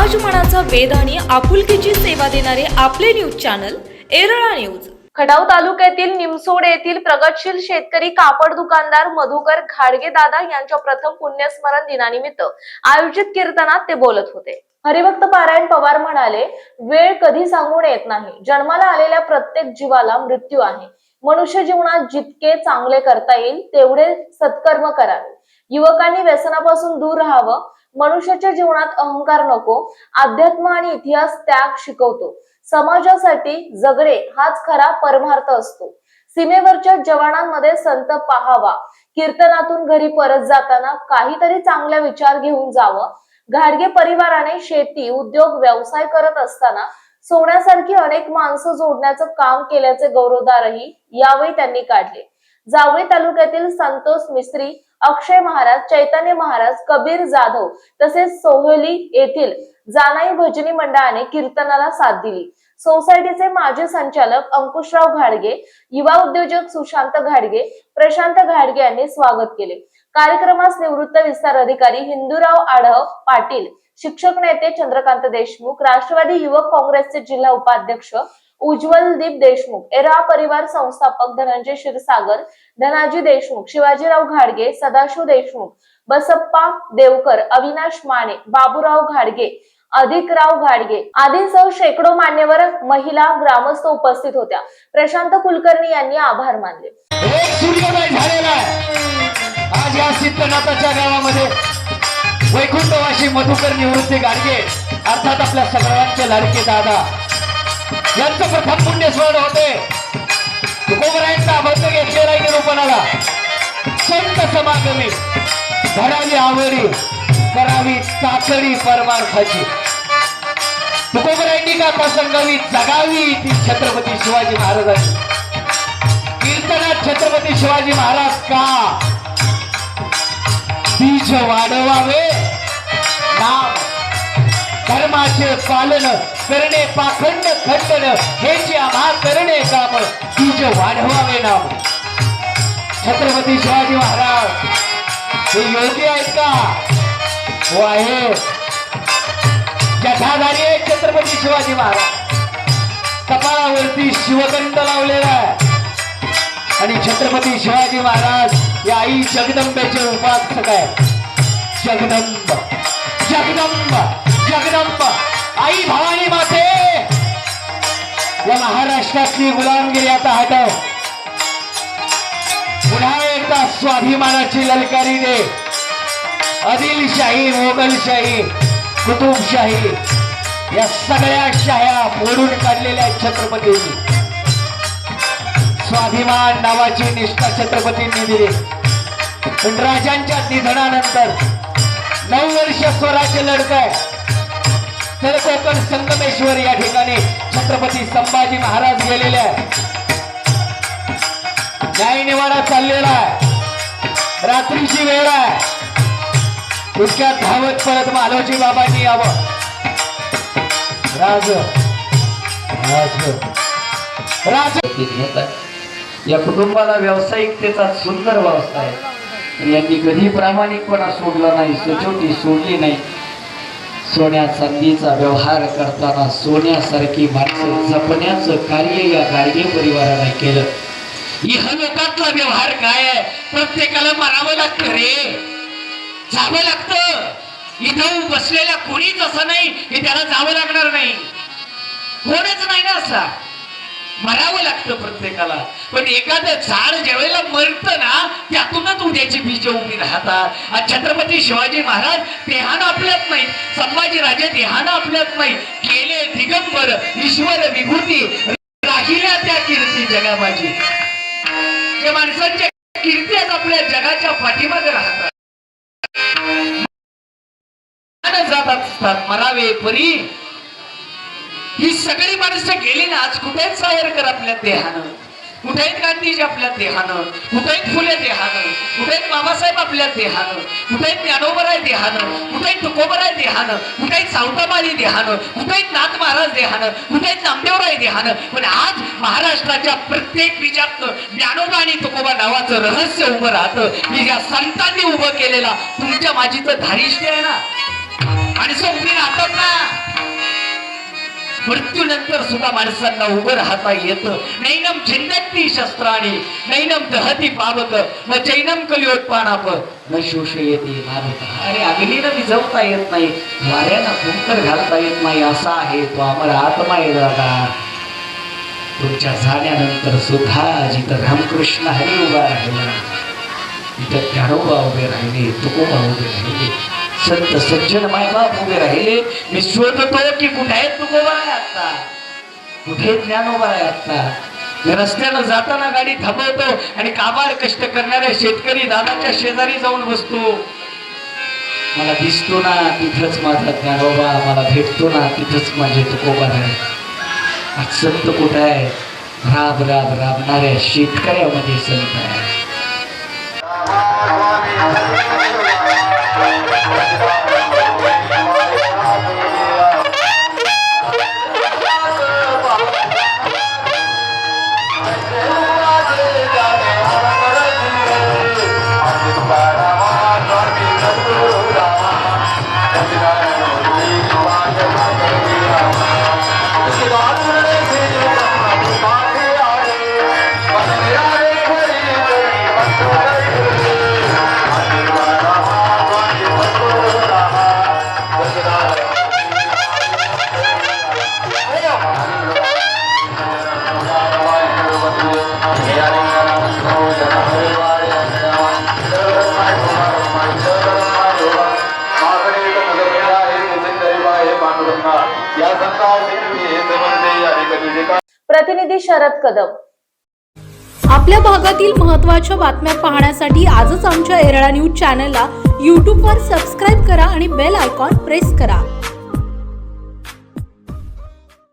समाज मनाचा वेध आणि आपुलकीची सेवा देणारे आपले news channel Erala news. Khatav तालुक्यातील निमसोड येथील प्रगतशील शेतकरी कापड दुकानदार मधुकर घाडगे दादा यांच्या प्रथम पुण्यस्मरण दिनानिमित्त आयोजित कीर्तनात ते बोलत होते। हरिभक्त पारायण पवार म्हणाले, वेळ कधी सांगून येत नाही। जन्माला आलेल्या प्रत्येक जीवाला मृत्यू आहे। मनुष्य जीवनात जितके चांगले करता येईल तेवढे सत्कर्म करावे। युवकांनी व्यसनापासून दूर राहावं। मनुष्याच्या जीवनात अहंकार नको। अध्यात्म आणि इतिहास त्याग शिकवतो। समाजासाठी जगणे हाच खरा परमार्थ असतो। सीमेवरच्या जवानांमध्ये संत पाहावा। कीर्तनातून घरी परत जाताना काहीतरी चांगला विचार घेऊन जावं। घाडगे परिवाराने शेती, उद्योग, व्यवसाय करत असताना सोन्यासारखी अनेक माणसं जोडण्याचं काम केल्याचे गौरवदारही यावेळी त्यांनी काढले। जावळी तालुक्यातील संतोष मिस्त्री, अक्षय महाराज, चैतन्य महाराज, कबीर जाधव तसेच सोहली येथील जानाई भजनी मंडळाने कीर्तनाला साथ दिली। सोसायटीचे माजी संचालक अंकुशराव घाडगे, युवा उद्योजक सुशांत घाडगे, प्रशांत घाडगे यांनी स्वागत केले। कार्यक्रमास निवृत्त विस्तार अधिकारी हिंदूराव आढव पाटील, शिक्षक नेते चंद्रकांत देशमुख, राष्ट्रवादी युवक काँग्रेसचे जिल्हा उपाध्यक्ष उज्ज्वलदीप देशमुख, एरळा परिवार संस्थापक धनंजय क्षीरसागर, धनाजी देशमुख, शिवाजीराव घाडगे, सदाशिव देशमुख, बसप्पा देवकर, अविनाश माने, बाबूराव घाडगे, अधिकराव घाडगे आदींसह शेकडो मान्यवर, महिला, ग्रामस्थ उपस्थित होत्या। प्रशांत कुलकर्णी यांनी आभार मानले। एक सूर्योदय झालेला आहे आज या सिद्धनाथाच्या गावामध्ये। वैकुंठवासी मधुकर निवृत्ती घाडगे अर्थात आपल्या सगळ्यांचे लाडके दादा यांचं प्रथम पुण्यस्मरण होते। तुकोबरायांचा अभंग घेतलेला निरूपणाला संत समागमी घडावी आवडी करावी तातडी परमार्थाची। तुकोबरायांनी गाथा संगावी जगावी ती छत्रपती शिवाजी महाराजांची। कीर्तनात छत्रपती शिवाजी महाराज का बीज वाढवावे, नाम धर्माचे पालन करणे, पाखंड खंडन हेचे आम्हा करणे काम, बीज वाढवावे नाम। छत्रपती शिवाजी महाराज हे योगी आहेत का? हो आहे। जठाधारी आहे छत्रपती शिवाजी महाराज। कपाळावरती शिवगंध लावलेला आहे आणि छत्रपती शिवाजी महाराज या आई जगदंबेचे उपासक आहे। जगदंब जगदंब जगदंब आई भवानी माते या महाराष्ट्रातली गुलामगिरी आता हटव। पुन्हा एकदा स्वाभिमानाची ललकारी दे। आदिलशाही, मोगलशाही, कुतुबशाही या सगळ्या शाह्या मोडून काढलेल्या छत्रपतींनी स्वाभिमान नावाची निष्ठा छत्रपतींनी दिली। पण राजांच्या निधनानंतर 9 वर्ष स्वराज्य लढतंय तर कोकण संगमेश्वर या ठिकाणी छत्रपती संभाजी महाराज गेलेले आहे। न्याय निवाडा चाललेला आहे। रात्रीची वेळ आहे। इतक्या धावत परत मालोजी बाबांनी यावं। राज राज राज या कुटुंबाला व्यावसायिकतेचा सुंदर वारसा आहे। यांनी कधी प्रामाणिकपणा सोडला नाही, सचोटी सोडली नाही। सोन्या चांदीचा व्यवहार करताना सोन्यासारखी माणसं जपण्याचं कार्य या घाडगे परिवाराने केलं। इहलोकातला व्यवहार काय आहे? प्रत्येकाला मारावं लागतं रे, जावं लागतं। इथं बसलेल्या कोणीच असं नाही की त्याला जावं लागणार नाही। कोणच नाही ना असा, मरावं लागतं प्रत्येकाला। पण एखादं झाड ज्यावेळेला मरतं ना त्यातूनच उद्याची बीज उभी राहतात। आज छत्रपती शिवाजी महाराज देहानं आपल्यात नाही, संभाजी राजे देहानं आपल्यात नाही, केले दिगंबर ईश्वर विभूती राहिल्या त्या कीर्ती जगाबाजी। या माणसांच्या कीर्ती आज आपल्या जगाच्या पाठीमागे राहतात। जात असतात मरावे परी। ही सगळी माणसं गेली ना, आज कुठे आहेत सावरकर आपल्या देहानं, कुठे आहेत गांधीजी आपल्या देहानं, कुठे आहेत फुले देहानं, कुठे आहेत बाबासाहेब आपल्या देहानं, कुठे आहेत ज्ञानोबराय देहानं, कुठे आहेत तुकोबराय देहानं, कुठे आहेत सावतामाळी देहानं, कुठे आहेत नाथ महाराज देहानं, कुठे आहेत नामदेवराय देहानं। पण आज महाराष्ट्राच्या प्रत्येक बीजातनं ज्ञानोबा आणि तुकोबा नावाचं रहस्य उभं राहतं की ज्या संतांनी उभं केलेला तुमच्या माझी तर धारिष्ट्य आहे ना। आणि स्वप्नी राहतात ना. मृत्यूनंतर सुद्धा माणसांना उभं राहता येतं. नैनम छिंदती शस्त्राणी नैनम दहती पावक न चैनम कलियोत्पानाप न शोषयती भारत. अरे अग्नीनं विझवता येत नाही, वाऱ्यानं फुंकर घालता येत नाही, असा आहे तो अमर आत्मा आहे दादा. तुमच्या जाण्यानंतर सुद्धा जिथं रामकृष्ण हरी उभा राहिला, तिथं ज्ञानोबा उभे राहिले, तुकोबा उभे राहिले, संत सज्जन मायबाप उभे राहिले. मी शोधतो की कुठे आहेत तुकोबा आहे आता, कुठे ज्ञानोबा आहे आता. मी रस्त्यानं जाताना गाडी थांबवतो आणि काबाड कष्ट करणाऱ्या शेतकरी दादाच्या शेजारी जाऊन बसतो. मला दिसतो ना तिथंच माझा ज्ञानोबा, मला भेटतो ना तिथंच माझे तुकोबा आहे. आज संत कुठे आहे? राब राब राबणाऱ्या शेतकऱ्यामध्ये संत आहे. प्रतिनिधी शरद कदम. आपल्या भागातील महत्त्वाच्या बातम्या पाहण्यासाठी आजच आमच्या एरळा न्यूज चॅनलला यूट्यूबवर सबस्क्राईब करा आणि बेल आयकॉन प्रेस करा.